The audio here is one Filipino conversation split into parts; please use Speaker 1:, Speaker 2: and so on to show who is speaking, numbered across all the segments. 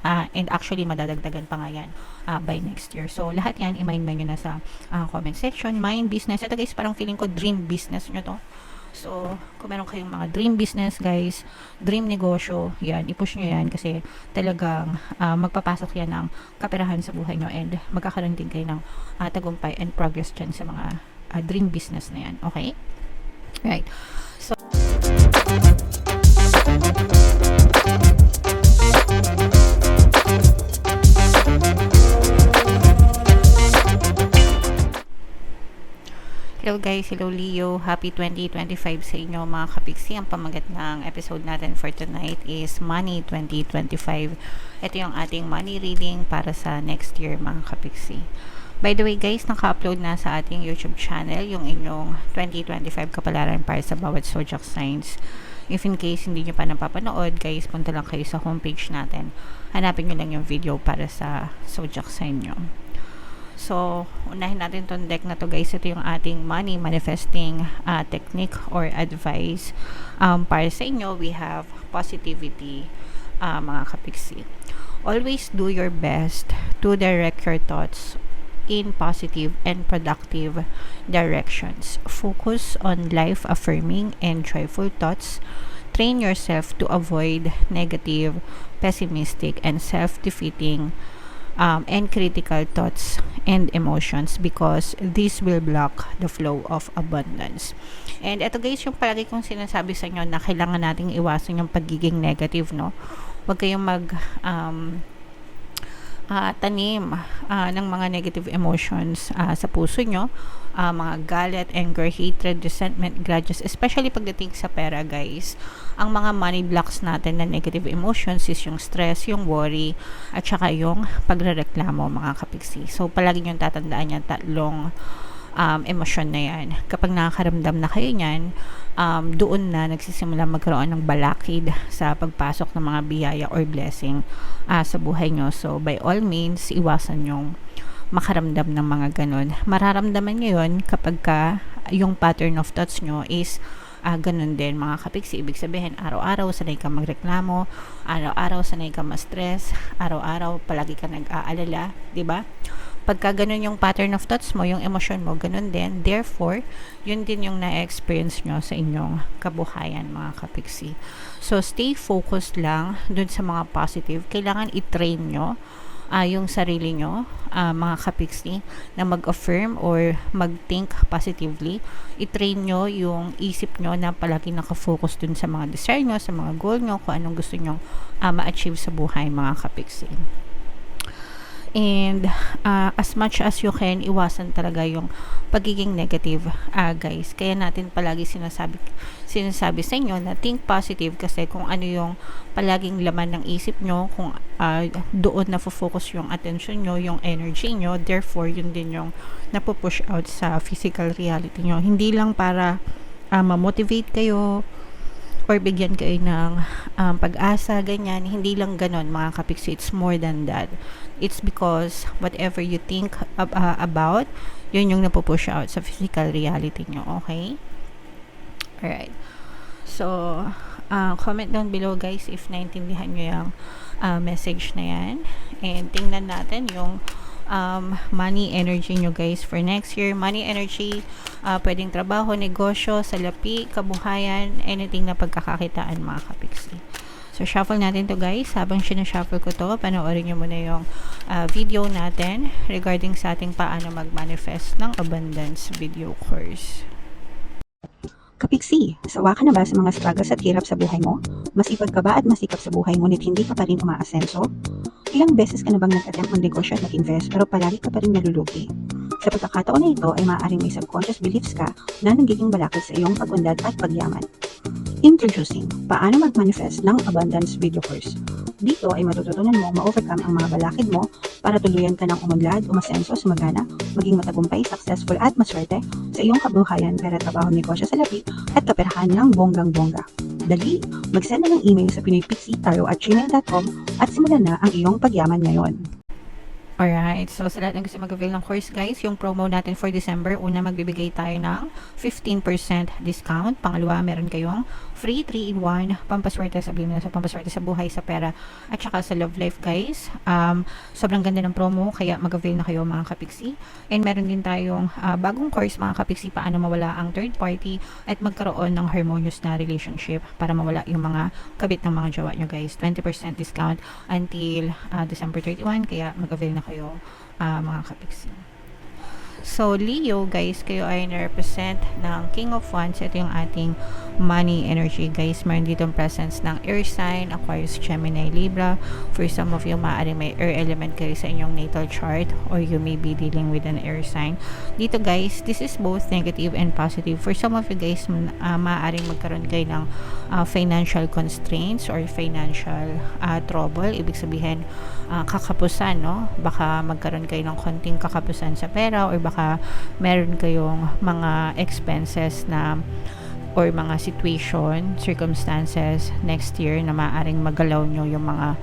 Speaker 1: And actually madadagdagan pa nga yan by next year. So lahat yan i-mind nyo na sa comment section. Mind business, ito guys parang feeling ko dream business nyo to. So kung meron kayong mga dream business guys, dream negosyo, yan i-push nyo yan kasi talagang magpapasok yan ng kaperahan sa buhay nyo and magkakaroon din kayo ng tagumpay and progress dyan sa mga dream business na yan. Okay? Right. So hello guys, hello Leo, happy 2025 sa inyo mga kapiksi. Ang pamagat ng episode natin for tonight is Money 2025. Ito yung ating money reading para sa next year mga kapiksi. By the way guys, naka-upload na sa ating YouTube channel yung inyong 2025 kapalaran para sa bawat zodiac signs. If in case hindi nyo pa napapanood guys, punta lang kayo sa homepage natin. Hanapin nyo lang yung video para sa zodiac sign nyo. So, unahin natin tong deck na to guys. Ito yung ating money manifesting technique or advice. Para sa inyo, we have positivity, mga kapiksi. Always do your best to direct your thoughts in positive and productive directions. Focus on life-affirming and joyful thoughts. Train yourself to avoid negative, pessimistic, and self-defeating and critical thoughts and emotions because this will block the flow of abundance. And ito guys, yung palagi kong sinasabi sa inyo na kailangan nating iwasan yung pagiging negative, no? Huwag kayong tanim ng mga negative emotions sa puso nyo, mga galit, anger, hatred, resentment, grudges, especially pagdating sa pera guys. Ang mga money blocks natin na negative emotions is yung stress, yung worry, at saka yung pagrereklamo mga kapiksi. So palagi nyo tatandaan yan, tatlong emosyon na yan. Kapag nakakaramdam na kayo nyan, doon na nagsisimula magkaroon ng balakid sa pagpasok ng mga biyaya or blessing sa buhay nyo. So by all means, iwasan yung makaramdam ng mga ganun. Mararamdaman nyo yun kapag yung pattern of thoughts nyo is ganun din mga kapiksi. Ibig sabihin, araw-araw sanay ka magreklamo, araw-araw sanay ka ma-stress, araw-araw palagi ka nag-aalala, diba? Pagka ganun yung pattern of thoughts mo, yung emosyon mo, ganun din. Therefore, yun din yung na-experience nyo sa inyong kabuhayan, mga kapiksi. So, stay focused lang dun sa mga positive. Kailangan i-train nyo yung sarili nyo, mga kapiksi, na mag-affirm or mag-think positively. I-train nyo yung isip nyo na palagi nakafocus dun sa mga desire nyo, sa mga goal nyo, kung anong gusto nyo ma-achieve sa buhay, mga kapiksi. And as much as you can, iwasan talaga yung pagiging negative guys. Kaya natin palagi sinasabi sa inyo na think positive kasi kung ano yung palaging laman ng isip nyo, kung doon na-focus yung attention nyo, yung energy nyo, therefore yun din yung napupush out sa physical reality nyo. Hindi lang para ma-motivate kayo or bigyan kayo ng pag-asa, ganyan. Hindi lang ganon mga kapiksi. It's more than that. It's because whatever you think about, yun yung napupush out sa physical reality nyo. Okay? Alright. So, comment down below guys if naintindihan nyo yung message na yan. And tingnan natin yung money energy nyo guys for next year. Money energy, pwedeng trabaho, negosyo, salapi, kabuhayan, anything na pagkakakitaan mga kapiksi. So shuffle natin to guys. Habang sinashuffle ko to, panoorin nyo muna yung video natin regarding sa ating paano mag-manifest ng abundance video course.
Speaker 2: Kapiksi, sawa ka na ba sa mga struggles at hirap sa buhay mo? Masipag ka ba at masikap sa buhay ngunit hindi ka pa rin umaasenso? Ilang beses ka na bang nag-attempt mag-negosyo at mag-invest pero palagi ka pa rin nalulugi? Sa pagkakataon na ito ay maaaring may subconscious beliefs ka na nagiging balakid sa iyong pag-unlad at pagyaman. Introducing, paano mag-manifest ng abundance video course. Dito ay matututunan mo ma-overcome ang mga balakid mo para tuluyan ka ng umunlad, umasenso, sumagana, maging matagumpay, successful at maswerte sa iyong kabuhayan, pera, trabaho, negosyo, salapi at kaperahan ng bonggang-bongga. Dali, mag-send na ng email sa pinoypixie@gmail.com at simulan na ang iyong pagyaman ngayon.
Speaker 1: Alright, so sa lahat ng gusto mag-avail ng course guys, yung promo natin for December, una magbibigay tayo ng 15% discount. Pangalawa, meron kayong free 3-in-1 pampaswerte sa pampaswerte sa buhay, sa pera, at saka sa love life guys. Sobrang ganda ng promo, kaya mag-avail na kayo mga kapiksi. And meron din tayong bagong course mga kapiksi, paano mawala ang third party at magkaroon ng harmonious na relationship para mawala yung mga kabit ng mga jowa nyo guys. 20% discount until December 31, kaya mag-avail na kayo mga kapiksi. So, Leo, guys, kayo ay na-represent ng King of Wands. Ito yung ating money energy, guys. Meron dito ang presence ng air sign, Aquarius, Gemini, Libra. For some of you, maaaring may air element kayo sa inyong natal chart, or you may be dealing with an air sign. Dito, guys, this is both negative and positive. For some of you, guys, maaaring magkaroon kayo ng financial constraints or financial trouble. Ibig sabihin, kakapusan, no? Baka magkaroon kayo ng konting kakapusan sa pera, or baka meron kayong mga expenses na or mga situation, circumstances next year na maaaring magalaw nyo yung mga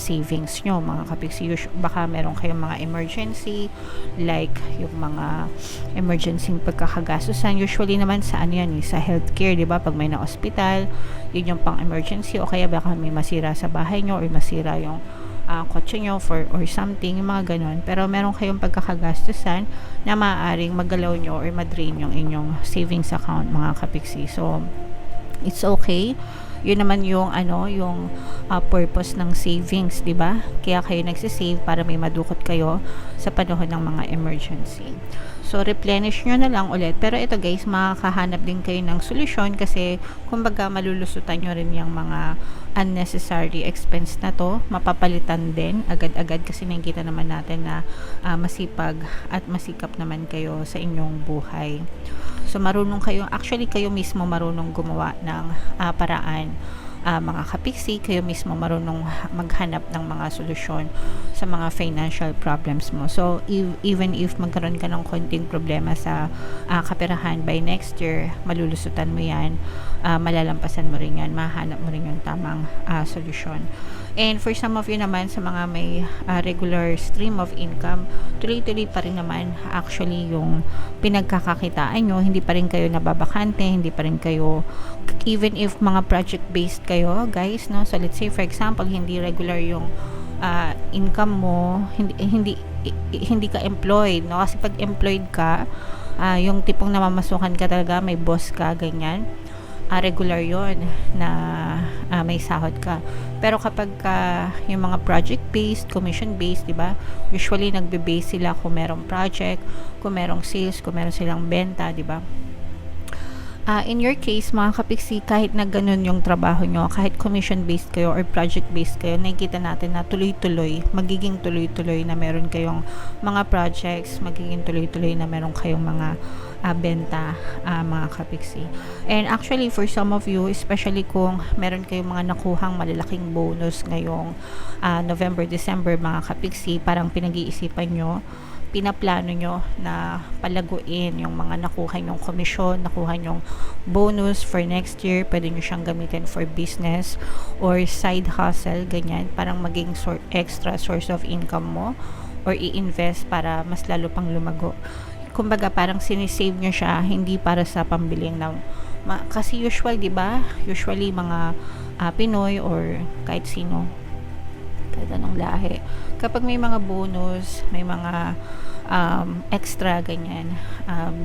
Speaker 1: savings nyo, mga kapiksi. Baka meron kayong mga emergency, like yung mga emergency pagkakagastusan. Usually naman sa ano yan, sa healthcare, di ba? Pag may na-hospital, yun yung pang emergency, o kaya baka may masira sa bahay nyo or masira yung kotse nyo or something, yung mga ganon. Pero meron kayong pagkakagastusan na maaaring magalaw nyo or madrain yung inyong savings account, mga kapiksi. So, it's okay. Yun naman yung yung purpose ng savings, di ba? Kaya kayo nagsisave para may madukot kayo sa panahon ng mga emergency. So, replenish nyo na lang ulit. Pero ito guys, makakahanap din kayo ng solusyon kasi kumbaga malulusutan nyo rin yung mga unnecessary expense na to. Mapapalitan din agad-agad kasi nakikita naman natin na masipag at masikap naman kayo sa inyong buhay. So, marunong kayo, actually kayo mismo marunong gumawa ng paraan. Mga kapiksi, kayo mismo marunong maghanap ng mga solusyon sa mga financial problems mo. So, even if magkaroon ka ng konting problema sa kaperahan, by next year, malulusutan mo yan, malalampasan mo rin yan, mahanap mo rin yung tamang solusyon. And for some of you naman, sa mga may regular stream of income, tuloy-tuloy pa rin naman actually yung pinagkakakitaan nyo, hindi pa rin kayo nababakante, hindi pa rin kayo, even if mga project-based kayo, guys, no? So, let's say, for example, hindi regular yung income mo, hindi ka employed, no? Kasi pag employed ka, yung tipong namamasukan ka talaga, may boss ka, ganyan, regular yon na may sahod ka. Pero kapag yung mga project-based, commission-based, di ba? Usually, nagbe-base sila kung merong project, kung merong sales, kung meron silang benta, di ba? In your case, mga kapiksi, kahit na ganun yung trabaho nyo, kahit commission-based kayo or project-based kayo, nakikita natin na tuloy-tuloy, magiging tuloy-tuloy na meron kayong mga projects, magiging tuloy-tuloy na meron kayong mga benta, mga kapiksi. And actually, for some of you, especially kung meron kayong mga nakuhang malalaking bonus ngayong November, December, mga kapiksi, parang pinag-iisipan nyo, pinaplano nyo na palaguin yung mga nakuha nyong komisyon, nakuha nyong bonus for next year. Pwede nyo siyang gamitin for business or side hustle, ganyan, parang maging extra source of income mo, or i-invest para mas lalo pang lumago. Kumbaga parang sinisave nyo siya, hindi para sa pambiling ng kasi di ba, usually mga Pinoy or kahit sino, kahit anong lahi, kapag may mga bonus, may mga extra, ganyan,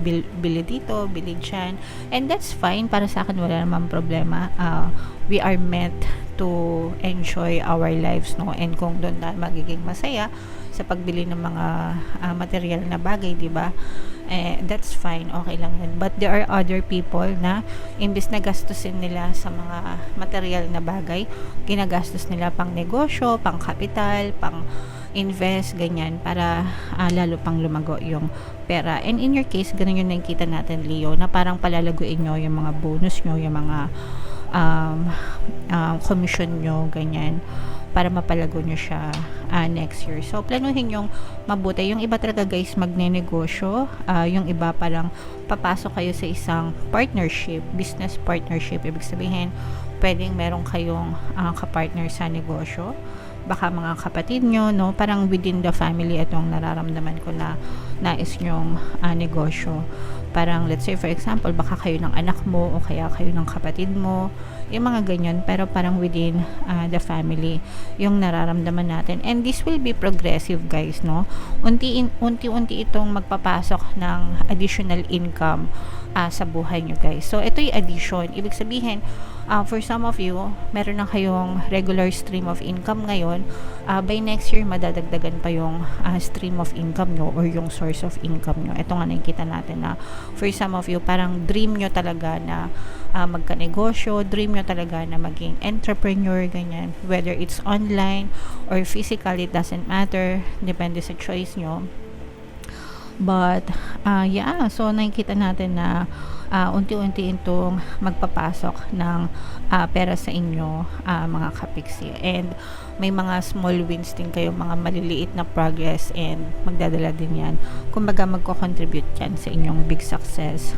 Speaker 1: bili dito, bili dyan, and that's fine. Para sa akin, wala namang problema. We are meant to enjoy our lives, no? And kung doon na magiging masaya sa pagbili ng mga material na bagay, di ba? That's fine, okay lang yun. But there are other people na imbis na gastusin nila sa mga material na bagay, ginagastos nila pang negosyo, pang kapital, pang invest, ganyan, para lalo pang lumago yung pera. And in your case, ganun yung nakikita natin, Leo, na parang palalaguin nyo yung mga bonus nyo, yung mga commission nyo, ganyan, para mapalago nyo siya next year. So, planuhin yung mabuti. Yung iba talaga, guys, magne-negosyo. Yung iba parang papasok kayo sa isang partnership, business partnership. Ibig sabihin, pwedeng meron kayong kapartner sa negosyo. baka mga kapatid nyo, no? Parang within the family itong nararamdaman ko na nais nyong negosyo. Parang let's say for example, baka kayo ng anak mo o kaya kayo ng kapatid mo, yung mga ganyan, pero parang within the family yung nararamdaman natin. And this will be progressive, guys, no? Unti-unti itong magpapasok ng additional income sa buhay nyo, guys. So ito yung addition. Ibig sabihin, for some of you, meron na kayong regular stream of income ngayon. By next year, madadagdagan pa yung stream of income nyo or yung source of income nyo. Ito nga nakikita natin na for some of you, parang dream nyo talaga na magka-negosyo, dream nyo talaga na maging entrepreneur, ganyan. Whether it's online or physical, it doesn't matter. Depende sa choice nyo. But, yeah, so nakikita natin na unti-unti itong magpapasok ng pera sa inyo, mga kapiksi. And may mga small wins din kayo, mga maliliit na progress, and magdadala din yan. Kumbaga, magko-contribute yan sa inyong big success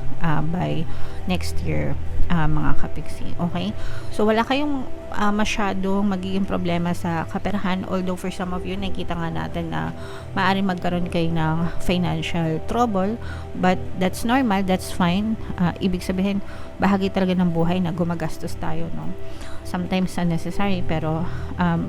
Speaker 1: by next year, mga kapiksi. Okay? So, wala kayong masyadong magiging problema sa kaperahan, although for some of you, nakikita nga natin na maaaring magkaroon kayo ng financial trouble, but that's normal, that's fine. Ibig sabihin, bahagi talaga ng buhay na gumagastos tayo, no? Sometimes unnecessary, pero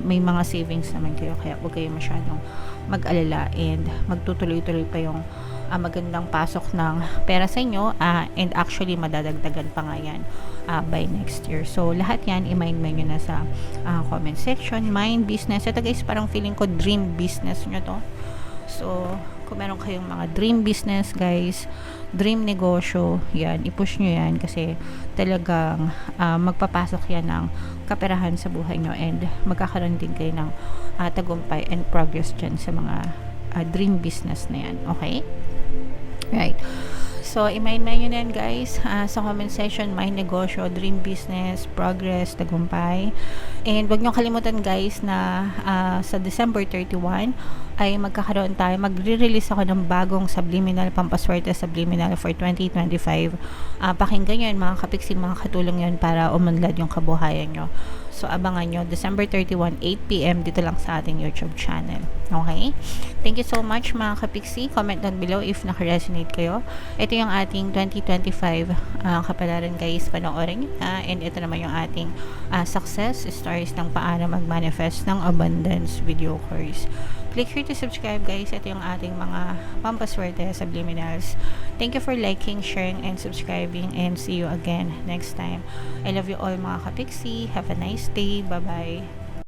Speaker 1: may mga savings naman kayo, kaya huwag kayo masyadong mag-alala, and magtutuloy-tuloy pa yung magandang pasok ng pera sa inyo, and actually madadagdagan pa nga yan by next year. So lahat yan i-mind nyo na sa comment section. Mind business, ito guys, parang feeling ko dream business nyo to. So kung meron kayong mga dream business, guys, dream negosyo, yan, i-push nyo yan, kasi talagang magpapasok yan ng kaperahan sa buhay nyo, and magkakaroon din kayo ng tagumpay and progress dyan sa mga dream business na yan. Okay? Right. So, i-mind nyo yan, guys, sa comment section, my negosyo, dream business, progress, tagumpay. And wag nyo kalimutan, guys, na sa December 31 ay magkakaroon tayo, magre-release ako ng bagong subliminal, pampaswerte subliminal for 2025. Pakinggan yun, mga kapiksi, mga katulong yun para umunlad yung kabuhayan nyo. So, abangan nyo, December 31, 8 p.m. dito lang sa ating YouTube channel. Okay? Thank you so much, mga kapiksi. Comment down below if naka-resonate kayo. Ito yung ating 2025 kapalaran, guys. Panoorin nyo na. And ito naman yung ating success stories ng paano mag-manifest ng abundance video course. Click here to subscribe, guys. Ito yung ating mga pampaswerte subliminals. Thank you for liking, sharing, and subscribing. And see you again next time. I love you all, mga kapiksi. Have a nice day. Bye-bye.